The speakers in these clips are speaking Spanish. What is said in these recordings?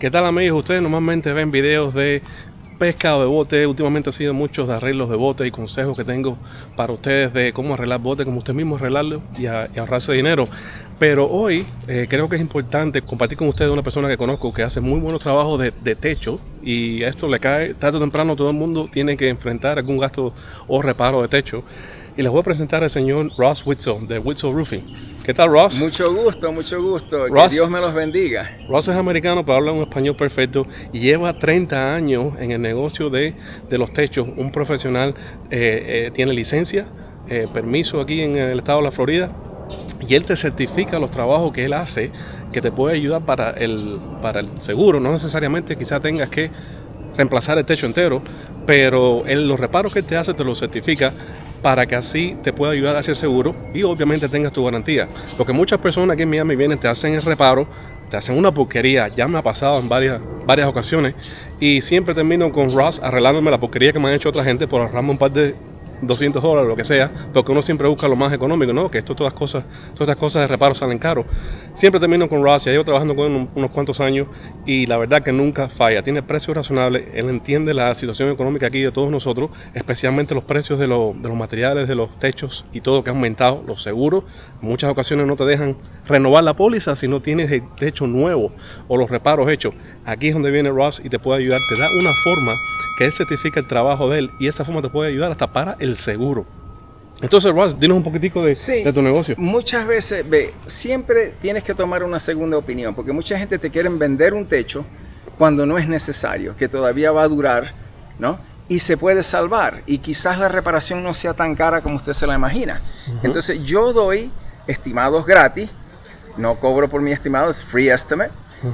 ¿Qué tal, amigos? Ustedes normalmente ven videos de pesca o de bote. Últimamente ha sido muchos de arreglos de bote y consejos que tengo para ustedes de cómo arreglar bote, como usted mismo arreglarlo y ahorrarse dinero. Pero hoy creo que es importante compartir con ustedes una persona que conozco que hace muy buenos trabajos de techo, y esto le cae tarde o temprano. Todo el mundo tiene que enfrentar algún gasto o reparo de techo. Y les voy a presentar al señor Ross Whitzel de Whitzel Roofing. ¿Qué tal, Ross? Mucho gusto, mucho gusto. Ross, que Dios me los bendiga. Ross es americano, pero habla un español perfecto y lleva 30 años en el negocio de los techos. Un profesional, tiene licencia, permiso aquí en el estado de la Florida, y él te certifica los trabajos que él hace, que te puede ayudar para el seguro. No necesariamente quizás tengas que reemplazar el techo entero, pero los reparos que él te hace te los certifica para que así te pueda ayudar hacia el seguro y obviamente tengas tu garantía. Porque muchas personas aquí en Miami vienen, te hacen el reparo, te hacen una porquería. Ya me ha pasado en varias ocasiones, y siempre termino con Ross arreglándome la porquería que me han hecho otra gente por ahorrarme un par de $200, lo que sea, porque uno siempre busca lo más económico, ¿no? Que todas estas cosas de reparo salen caros. Siempre termino con Ross, ya llevo trabajando con él unos cuantos años, y la verdad que nunca falla. Tiene precios razonables, él entiende la situación económica aquí de todos nosotros, especialmente los precios de los materiales, de los techos y todo que ha aumentado, los seguros. En muchas ocasiones no te dejan renovar la póliza si no tienes el techo nuevo o los reparos hechos. Aquí es donde viene Ross y te puede ayudar, te da una forma que él certifica el trabajo de él, y esa forma te puede ayudar hasta para el seguro. Entonces, Ross, dinos un poquitico de tu negocio. Muchas veces, siempre tienes que tomar una segunda opinión, porque mucha gente te quiere vender un techo cuando no es necesario, que todavía va a durar, ¿no? Y se puede salvar, y quizás la reparación no sea tan cara como usted se la imagina. Entonces, yo doy estimados gratis, no cobro por mi estimado, es free estimate.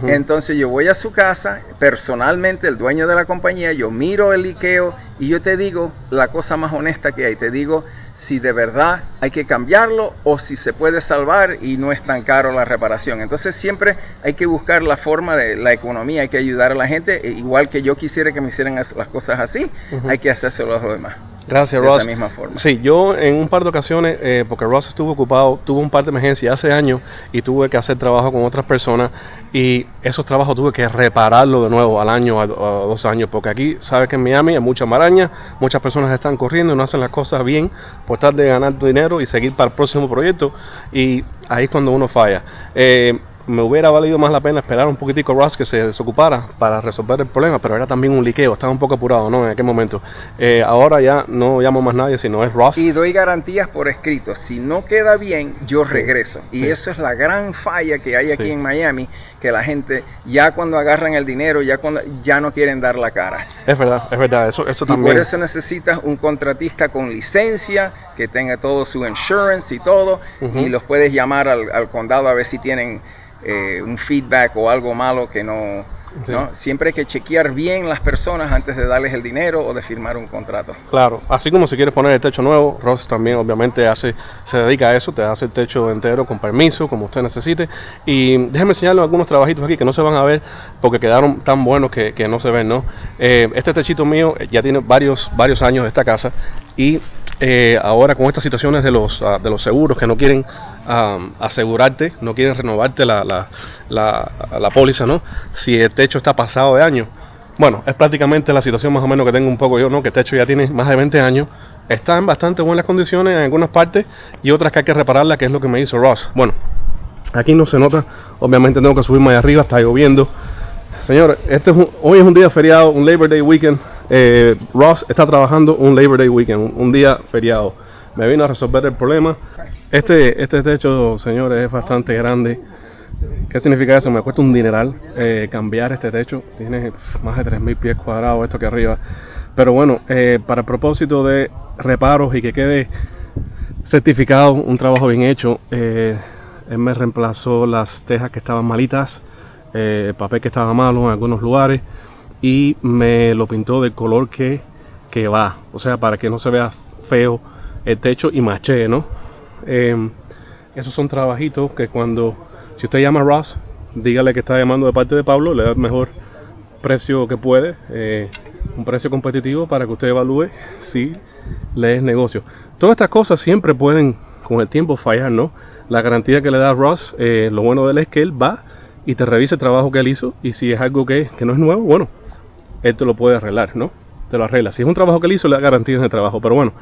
Entonces yo voy a su casa, personalmente, el dueño de la compañía, yo miro el liqueo y yo te digo la cosa más honesta que hay. Te digo si de verdad hay que cambiarlo o si se puede salvar y no es tan caro la reparación. Entonces siempre hay que buscar la forma de la economía, hay que ayudar a la gente. Igual que yo quisiera que me hicieran las cosas así, hay que hacérselo a los demás. Gracias, Ross. De esa misma forma. Sí, yo en un par de ocasiones, porque Ross estuvo ocupado, tuvo un par de emergencias hace años y tuve que hacer trabajo con otras personas, y esos trabajos tuve que repararlo de nuevo al año a 2 años, porque aquí, sabes que en Miami hay mucha maraña, muchas personas están corriendo y no hacen las cosas bien por tratar de ganar dinero y seguir para el próximo proyecto, y ahí es cuando uno falla. Me hubiera valido más la pena esperar un poquitico a Ross que se desocupara para resolver el problema, pero era también un liqueo, estaba un poco apurado, ¿no? En aquel momento. Ahora ya no llamo más nadie, sino es Ross. Y doy garantías por escrito. Si no queda bien, yo regreso. Y eso es la gran falla que hay aquí en Miami, que la gente ya cuando agarran el dinero, ya no quieren dar la cara. Es verdad, eso también. Y por eso necesitas un contratista con licencia, que tenga todo su insurance y todo, y los puedes llamar al condado a ver si tienen un feedback o algo malo que no. Siempre hay que chequear bien las personas antes de darles el dinero o de firmar un contrato. Claro, así como si quieres poner el techo nuevo, Ross también obviamente se dedica a eso, te hace el techo entero con permiso, como usted necesite. Y déjeme enseñarle algunos trabajitos aquí que no se van a ver porque quedaron tan buenos que no se ven, ¿no? Este techito mío ya tiene varios años de esta casa, y ahora con estas situaciones de los seguros que no quieren asegurarte, no quieren renovarte la póliza, ¿no? Si el techo está pasado de año. Bueno, es prácticamente la situación más o menos que tengo un poco yo, ¿no? Que el techo ya tiene más de 20 años, está en bastante buenas condiciones en algunas partes y otras que hay que repararla, que es lo que me hizo Ross. Bueno, aquí no se nota, obviamente tengo que subirme allá arriba, está lloviendo. Señores, hoy es un día feriado, un Labor Day weekend. Ross está trabajando un Labor Day weekend, un día feriado. Me vino a resolver el problema. Este techo, señores, es bastante grande. ¿Qué significa eso? Me cuesta un dineral cambiar este techo. Tiene más de 3,000 pies cuadrados esto aquí arriba. Pero bueno, para el propósito de reparos y que quede certificado, un trabajo bien hecho, él me reemplazó las tejas que estaban malitas, el papel que estaba malo en algunos lugares, y me lo pintó del color que va, o sea, para que no se vea feo el techo y machee, ¿no? Esos son trabajitos que si usted llama a Ross, dígale que está llamando de parte de Pablo, le da el mejor precio que puede, un precio competitivo para que usted evalúe si le es negocio. Todas estas cosas siempre pueden con el tiempo fallar, ¿no? La garantía que le da Ross, lo bueno de él es que él va y te revise el trabajo que él hizo. Y si es algo que no es nuevo, bueno, él te lo puede arreglar, ¿no? Te lo arregla. Si es un trabajo que él hizo, le da garantía en el trabajo. Pero bueno,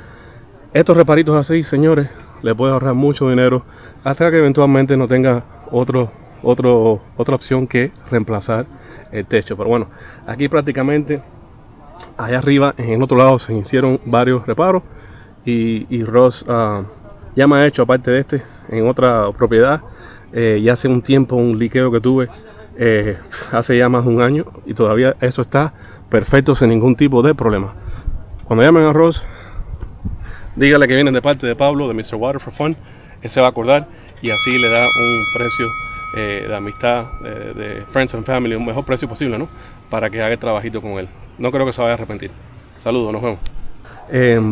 estos reparitos así, señores, le puede ahorrar mucho dinero hasta que eventualmente no tenga otra opción que reemplazar el techo. Pero bueno, aquí prácticamente allá arriba, en el otro lado, se hicieron varios reparos y Ross ya me ha hecho, aparte de este, en otra propiedad, ya hace un tiempo un liqueo que tuve hace ya más de un año y todavía eso está perfecto sin ningún tipo de problema. Cuando llamen a Ross, dígale que vienen de parte de Pablo de Mr. Water for Fun. Él se va a acordar y así le da un precio de amistad, de friends and family, un mejor precio posible, ¿no? Para que haga el trabajito con él. No creo que se vaya a arrepentir. Saludos, nos vemos.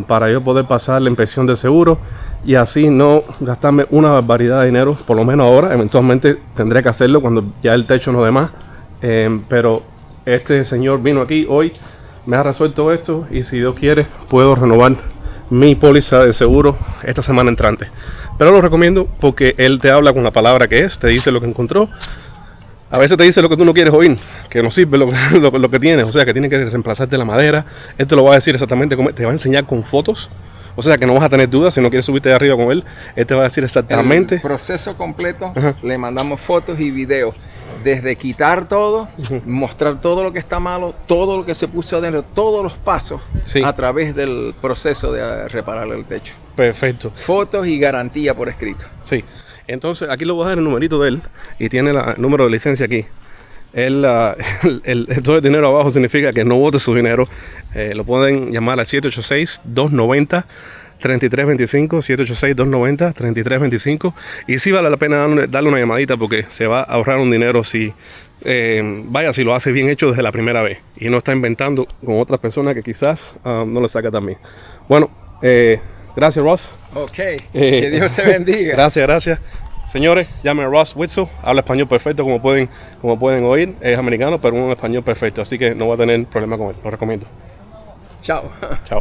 Para yo poder pasar la inspección de seguro y así no gastarme una barbaridad de dinero, por lo menos ahora. Eventualmente tendré que hacerlo cuando ya el techo no dé más. Pero este señor vino aquí hoy, me ha resuelto esto y si Dios quiere puedo renovar mi póliza de seguro esta semana entrante. Pero lo recomiendo porque él te habla con la palabra que es, te dice lo que encontró. A veces te dice lo que tú no quieres oír, que no sirve lo que tienes, o sea, que tiene que reemplazarte la madera. Él te lo va a decir exactamente cómo, te va a enseñar con fotos. O sea, que no vas a tener dudas si no quieres subirte de arriba con él. Él te va a decir exactamente. El proceso completo, le mandamos fotos y videos. Desde quitar todo, mostrar todo lo que está malo, todo lo que se puso adentro, todos los pasos a través del proceso de reparar el techo. Perfecto. Fotos y garantía por escrito. Sí. Entonces, aquí le voy a dar el numerito de él y tiene el número de licencia aquí. Todo el dinero abajo significa que no bote su dinero. Lo pueden llamar al 786-290-3325, 786-290-3325. Y sí vale la pena darle una llamadita porque se va a ahorrar un dinero si lo hace bien hecho desde la primera vez y no está inventando con otras personas que quizás no le saca tan bien. Bueno, gracias, Ross. Ok, que Dios te bendiga. Gracias. Señores, llamen a Ross Whitzel, habla español perfecto como pueden oír, es americano pero un español perfecto, así que no va a tener problema con él, lo recomiendo. Chao. Chao.